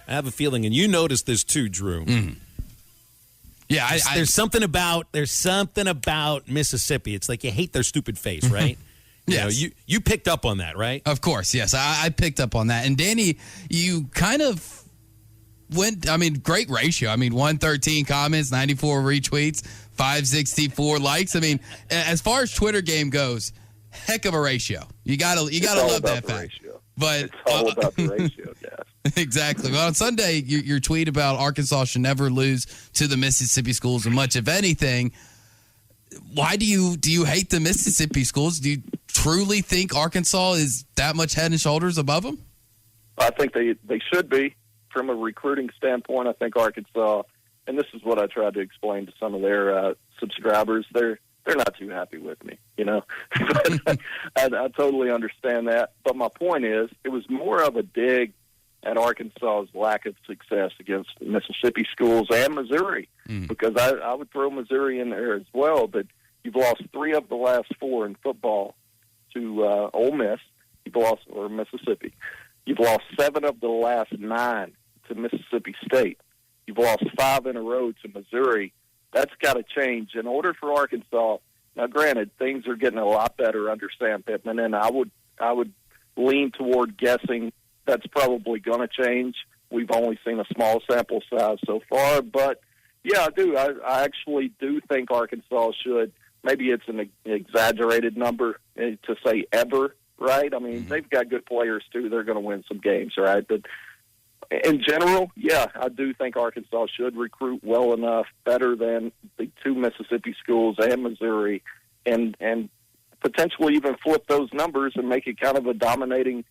I have a feeling, and you noticed this too, Drew. Mm. Yeah, there's something about Mississippi. It's like you hate their stupid face, right? Yes. You picked up on that, right? Of course, yes. I picked up on that. And Danny, you kind of went, great ratio. 113 comments, 94 retweets, 564 likes. As far as Twitter game goes, heck of a ratio. You gotta love that fact. Ratio. But it's all about the ratio, guys. Exactly. Well, on Sunday, your tweet about Arkansas should never lose to the Mississippi schools, and much of anything. Why do you hate the Mississippi schools? Do you truly think Arkansas is that much head and shoulders above them? I think they should be. From a recruiting standpoint, I think Arkansas, and this is what I tried to explain to some of their subscribers, they're not too happy with me, But I totally understand that. But my point is, it was more of a dig at Arkansas's lack of success against Mississippi schools and Missouri, because I would throw Missouri in there as well. But you've lost 3 of the last 4 in football to Ole Miss. Or Mississippi. You've lost 7 of the last 9 to Mississippi State. You've lost 5 in a row to Missouri. That's got to change in order for Arkansas. Now, granted, things are getting a lot better under Sam Pittman, and I would lean toward guessing that's probably going to change. We've only seen a small sample size so far, but yeah, I do. I actually do think Arkansas should. Maybe it's an exaggerated number to say ever, right? They've got good players too. They're going to win some games, right? But in general, yeah, I do think Arkansas should recruit well enough, better than the 2 Mississippi schools and Missouri, and potentially even flip those numbers and make it kind of a dominating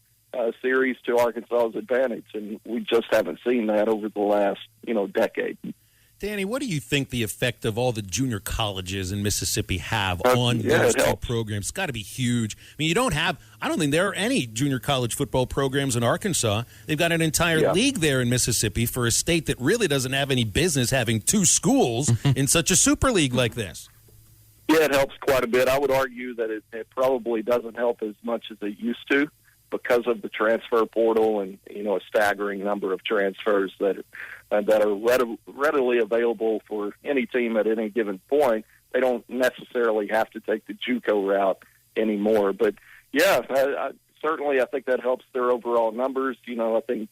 series to Arkansas's advantage. And we just haven't seen that over the last, decade. Danny, what do you think the effect of all the junior colleges in Mississippi have on those 2 programs? It's got to be huge. I don't think there are any junior college football programs in Arkansas. They've got an entire league there in Mississippi for a state that really doesn't have any business having 2 schools in such a super league like this. Yeah, it helps quite a bit. I would argue that it probably doesn't help as much as it used to because of the transfer portal and, a staggering number of transfers that are readily available for any team at any given point. They don't necessarily have to take the JUCO route anymore. But, yeah, certainly I think that helps their overall numbers. I think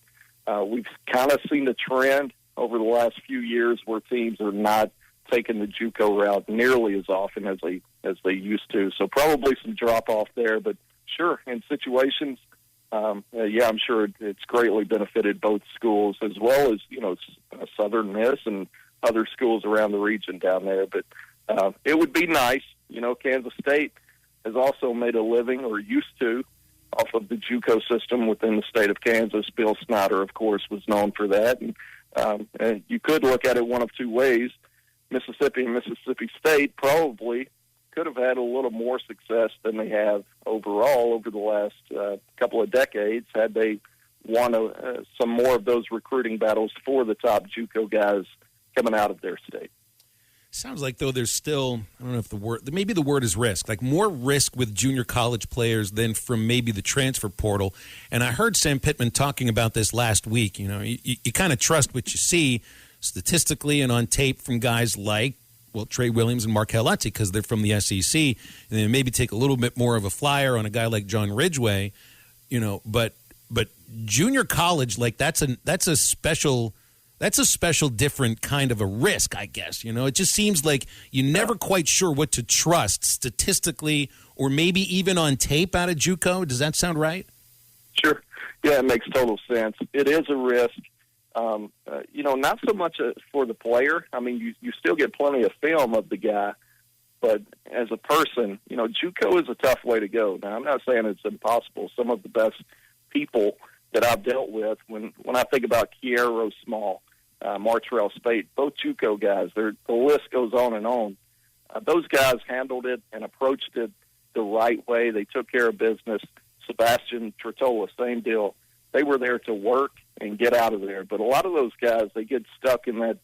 we've kind of seen the trend over the last few years where teams are not taking the JUCO route nearly as often as they used to. So probably some drop-off there. But, sure, in situations, I'm sure it's greatly benefited both schools as well as, Southern Miss and other schools around the region down there. But it would be nice. Kansas State has also made a living, or used to, off of the JUCO system within the state of Kansas. Bill Snyder, of course, was known for that. And you could look at it one of 2 ways. Mississippi and Mississippi State probably could have had a little more success than they have overall over the last couple of decades had they won some more of those recruiting battles for the top JUCO guys coming out of their state. Sounds like, though, there's still, I don't know if maybe the word is risk, like more risk with junior college players than from maybe the transfer portal. And I heard Sam Pittman talking about this last week. You kind of trust what you see statistically and on tape from guys like, Trey Williams and Markel Utze, because they're from the SEC, and then maybe take a little bit more of a flyer on a guy like John Ridgway, but junior college, like that's a special different kind of a risk, I guess. It just seems like you're never quite sure what to trust statistically or maybe even on tape out of JUCO. Does that sound right? Sure. Yeah, it makes total sense. It is a risk. Not so much for the player. You still get plenty of film of the guy, but as a person, JUCO is a tough way to go. Now, I'm not saying it's impossible. Some of the best people that I've dealt with, when I think about Kiero Small, Martrell Spate, both JUCO guys, the list goes on and on. Those guys handled it and approached it the right way. They took care of business. Sebastian Tretola, same deal. They were there to work and get out of there. But a lot of those guys, they get stuck in that,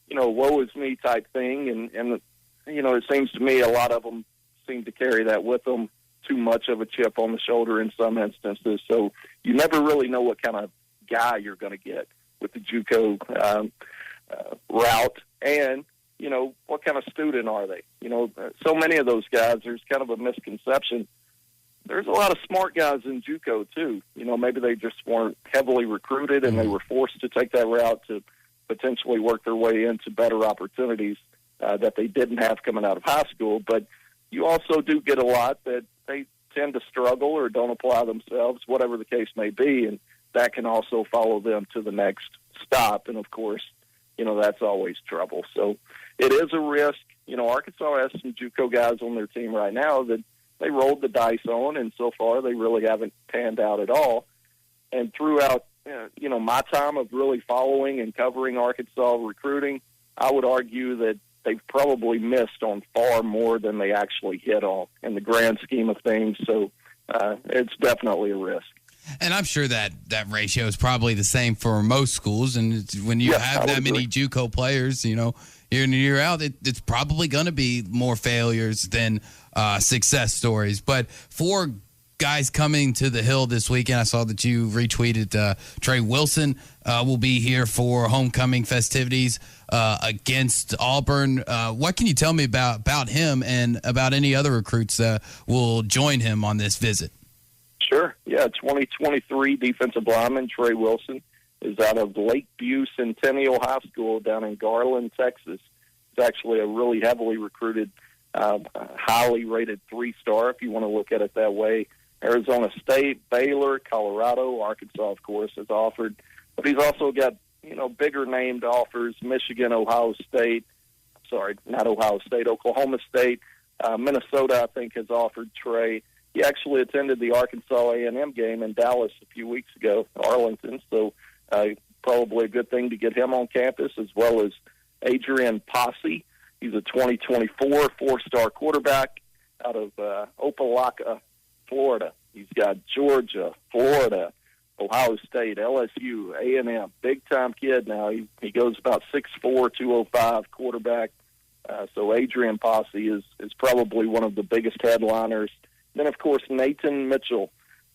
woe is me type thing. And it seems to me a lot of them seem to carry that with them, too much of a chip on the shoulder in some instances. So you never really know what kind of guy you're going to get with the JUCO route, and what kind of student are they? So many of those guys, there's kind of a misconception. There's a lot of smart guys in JUCO too. Maybe they just weren't heavily recruited and they were forced to take that route to potentially work their way into better opportunities that they didn't have coming out of high school. But you also do get a lot that they tend to struggle or don't apply themselves, whatever the case may be, and that can also follow them to the next stop. And of course, that's always trouble. So it is a risk. Arkansas has some JUCO guys on their team right now that they rolled the dice on, and so far they really haven't panned out at all. And throughout, my time of really following and covering Arkansas recruiting, I would argue that they've probably missed on far more than they actually hit on in the grand scheme of things. So it's definitely a risk. And I'm sure that ratio is probably the same for most schools. And when you have that many JUCO players, year in and year out, it's probably going to be more failures than success stories. But for guys coming to the Hill this weekend, I saw that you retweeted Trey Wilson will be here for homecoming festivities against Auburn. What can you tell me about him and about any other recruits that will join him on this visit? Sure. Yeah, 2023 defensive lineman Trey Wilson is out of Lakeview Centennial High School down in Garland, Texas. It's actually a really heavily recruited, highly rated 3-star, if you want to look at it that way. Arizona State, Baylor, Colorado, Arkansas, of course, has offered. But he's also got, bigger named offers, Michigan, Ohio State. Sorry, not Ohio State, Oklahoma State. Minnesota, I think, has offered Trey. He actually attended the Arkansas A&M game in Dallas a few weeks ago, Arlington, so probably a good thing to get him on campus, as well as Adrian Posse. He's a 2024 4-star quarterback out of Opelika, Florida. He's got Georgia, Florida, Ohio State, LSU, A&M. Big-time kid now. He goes about 6'4", 205 quarterback. So Adrian Posse is probably one of the biggest headliners. Then, of course, Nathan Mitchell,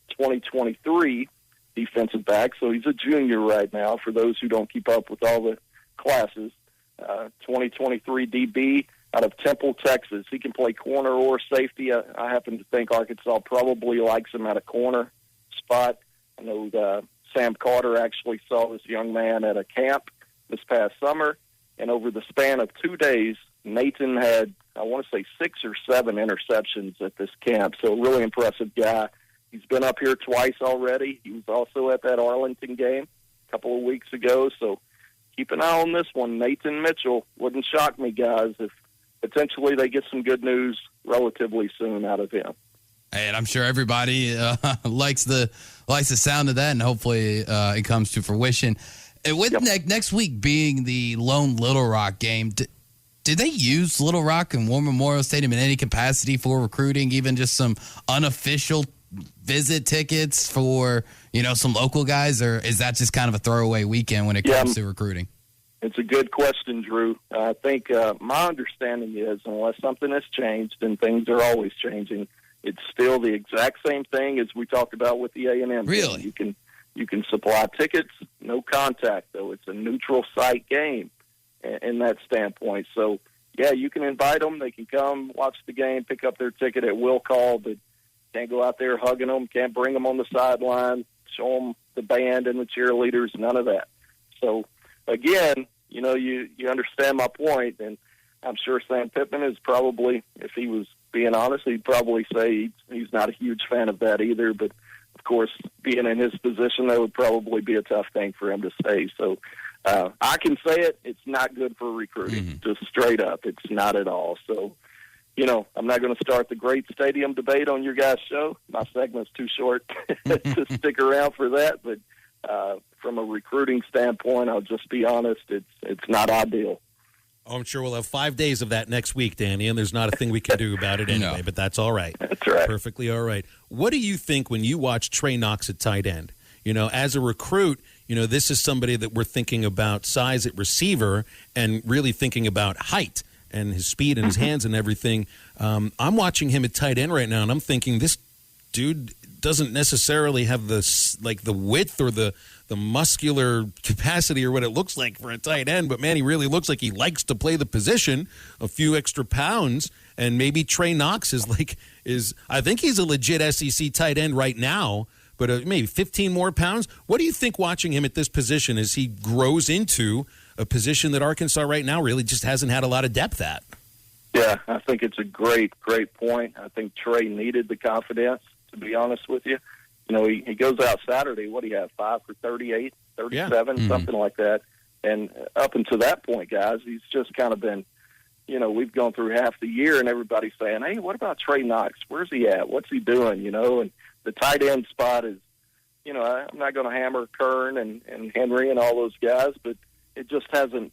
2023 defensive back. So he's a junior right now for those who don't keep up with all the classes. 2023 DB out of Temple, Texas. He can play corner or safety. I happen to think Arkansas probably likes him at a corner spot. I know Sam Carter actually saw this young man at a camp this past summer, and over the span of 2 days, Nathan had, I want to say, 6 or 7 interceptions at this camp. So a really impressive guy. He's been up here twice already. He was also at that Arlington game a couple of weeks ago. So keep an eye on this one. Nathan Mitchell. Wouldn't shock me, guys, if potentially they get some good news relatively soon out of him. And I'm sure everybody likes the sound of that, and hopefully it comes to fruition. And with next week being the lone Little Rock game, did they use Little Rock and War Memorial Stadium in any capacity for recruiting, even just some unofficial visit tickets for, some local guys, or is that just kind of a throwaway weekend when it comes to recruiting? It's a good question, Drew. I think my understanding is unless something has changed, and things are always changing, it's still the exact same thing as we talked about with the A&M. Really? You can supply tickets, no contact, though. It's a neutral site game in that standpoint. So, yeah, you can invite them. They can come, watch the game, pick up their ticket at will call, but can't go out there hugging them, can't bring them on the sideline, show them the band and the cheerleaders, none of that. So, again, you understand my point, and I'm sure Sam Pittman is probably, if he was being honest, he'd probably say he's not a huge fan of that either, but of course, being in his position, that would probably be a tough thing for him to say. So I can say it, it's not good for recruiting, just straight up. It's not at all. So, I'm not going to start the great stadium debate on your guys' show. My segment's too short to stick around for that, but from a recruiting standpoint, I'll just be honest, it's not ideal. Oh, I'm sure we'll have 5 days of that next week, Danny, and there's not a thing we can do about it anyway, but that's all right. That's right. Perfectly all right. What do you think when you watch Trey Knox at tight end? As a recruit, this is somebody that we're thinking about size at receiver and really thinking about height and his speed and his hands and everything. I'm watching him at tight end right now, and I'm thinking this dude doesn't necessarily have the width or the the muscular capacity or what it looks like for a tight end, but man, he really looks like he likes to play the position, a few extra pounds, and maybe Trey Knox I think he's a legit SEC tight end right now, but maybe 15 more pounds. What do you think watching him at this position as he grows into a position that Arkansas right now really just hasn't had a lot of depth at? Yeah, I think it's a great point. I think Trey needed the confidence, to be honest with you. You know, he goes out Saturday, what do you have, 5 for 38, 37, something like that. And up until that point, guys, he's just kind of been, you know, we've gone through half the year and everybody's saying, hey, what about Trey Knox? Where's he at? What's he doing? You know, and the tight end spot is, you know, I'm not going to hammer Kern and Henry and all those guys, but it just hasn't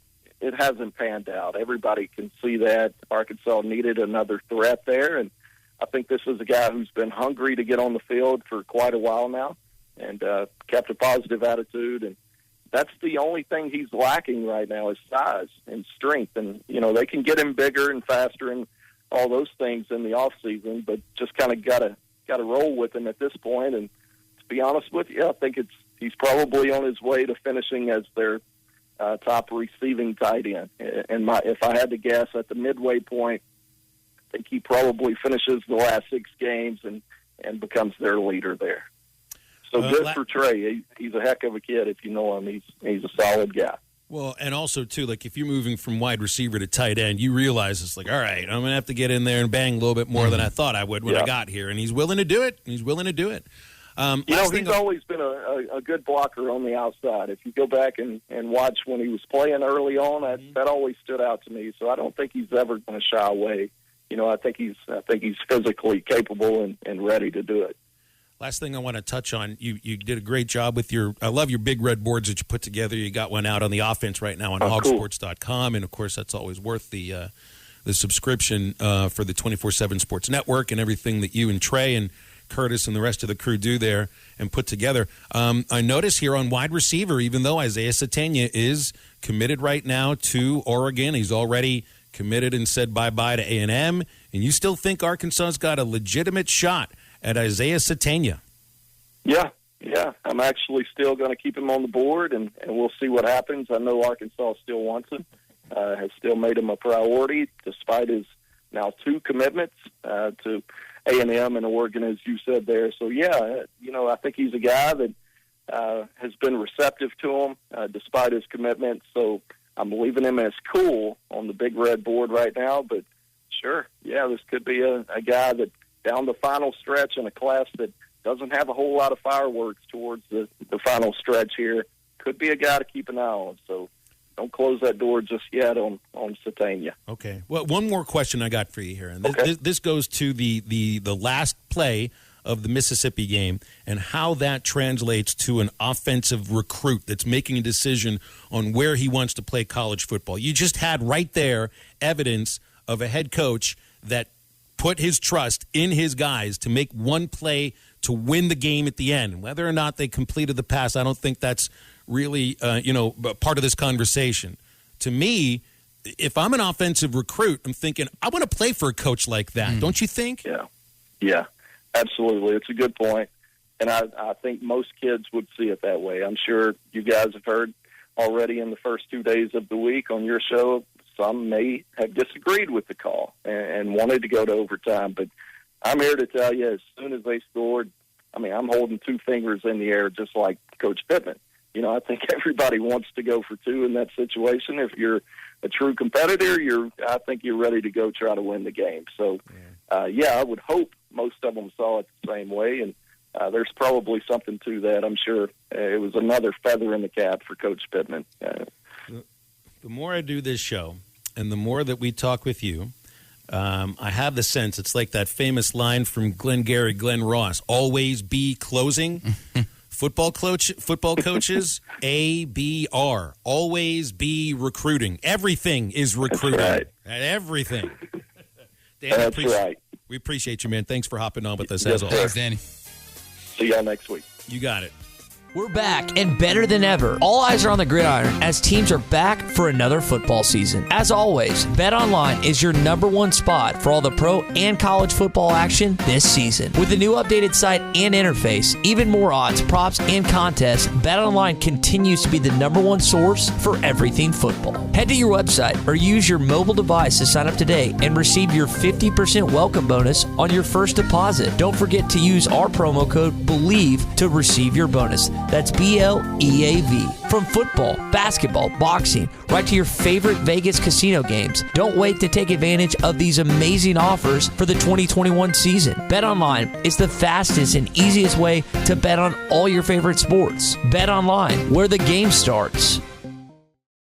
panned out. Everybody can see that Arkansas needed another threat there, and I think this is a guy who's been hungry to get on the field for quite a while now and kept a positive attitude. And that's the only thing he's lacking right now is size and strength. And, you know, they can get him bigger and faster and all those things in the off season, but just kind of got to roll with him at this point. And to be honest with you, I think he's probably on his way to finishing as their top receiving tight end. And if I had to guess at the midway point, I think he probably finishes the last 6 games and becomes their leader there. So good for Trey. He's a heck of a kid if you know him. He's a solid guy. Well, and also, too, like if you're moving from wide receiver to tight end, you realize it's like, all right, I'm going to have to get in there and bang a little bit more than I thought I would when I got here. And he's willing to do it. He's always been a good blocker on the outside. If you go back and watch when he was playing early on, that always stood out to me. So I don't think he's ever going to shy away. You know, I think he's physically capable and ready to do it. Last thing I want to touch on, you did a great job with I love your big red boards that you put together. You got one out on the offense right now on HawgSports.com, and of course that's always worth the subscription for the 24/7 Sports Network and everything that you and Trey and Curtis and the rest of the crew do there and put together. I notice here on wide receiver, even though Isaiah Satania is committed right now to Oregon, he's already committed and said bye-bye to A&M, and you still think Arkansas's got a legitimate shot at Isaiah Satania? Yeah. I'm actually still going to keep him on the board, and we'll see what happens. I know Arkansas still wants him, has still made him a priority, despite his now 2 commitments to A&M and Oregon, as you said there. So, yeah, you know, I think he's a guy that has been receptive to him despite his commitment. So I'm leaving him as cool on the big red board right now. But, sure, yeah, this could be a guy that down the final stretch in a class that doesn't have a whole lot of fireworks towards the final stretch here. Could be a guy to keep an eye on. So don't close that door just yet on Satania. Okay. Well, one more question I got for you here, and this goes to the last play of the Mississippi game and how that translates to an offensive recruit that's making a decision on where he wants to play college football. You just had right there evidence of a head coach that put his trust in his guys to make one play to win the game at the end. Whether or not they completed the pass, I don't think that's really, part of this conversation. To me, if I'm an offensive recruit, I'm thinking, I want to play for a coach like that. Don't you think? Yeah, absolutely. It's a good point. And I think most kids would see it that way. I'm sure you guys have heard already in the first 2 days of the week on your show, some may have disagreed with the call and wanted to go to overtime. But I'm here to tell you, as soon as they scored, I mean, I'm holding 2 fingers in the air just like Coach Pittman. You know, I think everybody wants to go for 2 in that situation. If you're a true competitor, I think you're ready to go try to win the game. So, I would hope most of them saw it the same way, and there's probably something to that. I'm sure it was another feather in the cap for Coach Pittman. The more I do this show and the more that we talk with you, I have the sense it's like that famous line from Glengarry Glen Ross, always be closing. Football coaches, ABR, always be recruiting. Everything is recruiting. That's right. Everything. Dan, That's right. We appreciate you, man. Thanks for hopping on with us, as always. Thanks, Danny. See y'all next week. You got it. We're back and better than ever. All eyes are on the gridiron as teams are back for another football season. As always, BetOnline is your number one spot for all the pro and college football action this season. With the new updated site and interface, even more odds, props, and contests, BetOnline continues to be the number one source for everything football. Head to your website or use your mobile device to sign up today and receive your 50% welcome bonus on your first deposit. Don't forget to use our promo code BELIEVE to receive your bonus. That's BLEAV. From football, basketball, boxing, right to your favorite Vegas casino games. Don't wait to take advantage of these amazing offers for the 2021 season. BetOnline is the fastest and easiest way to bet on all your favorite sports. BetOnline, where the game starts.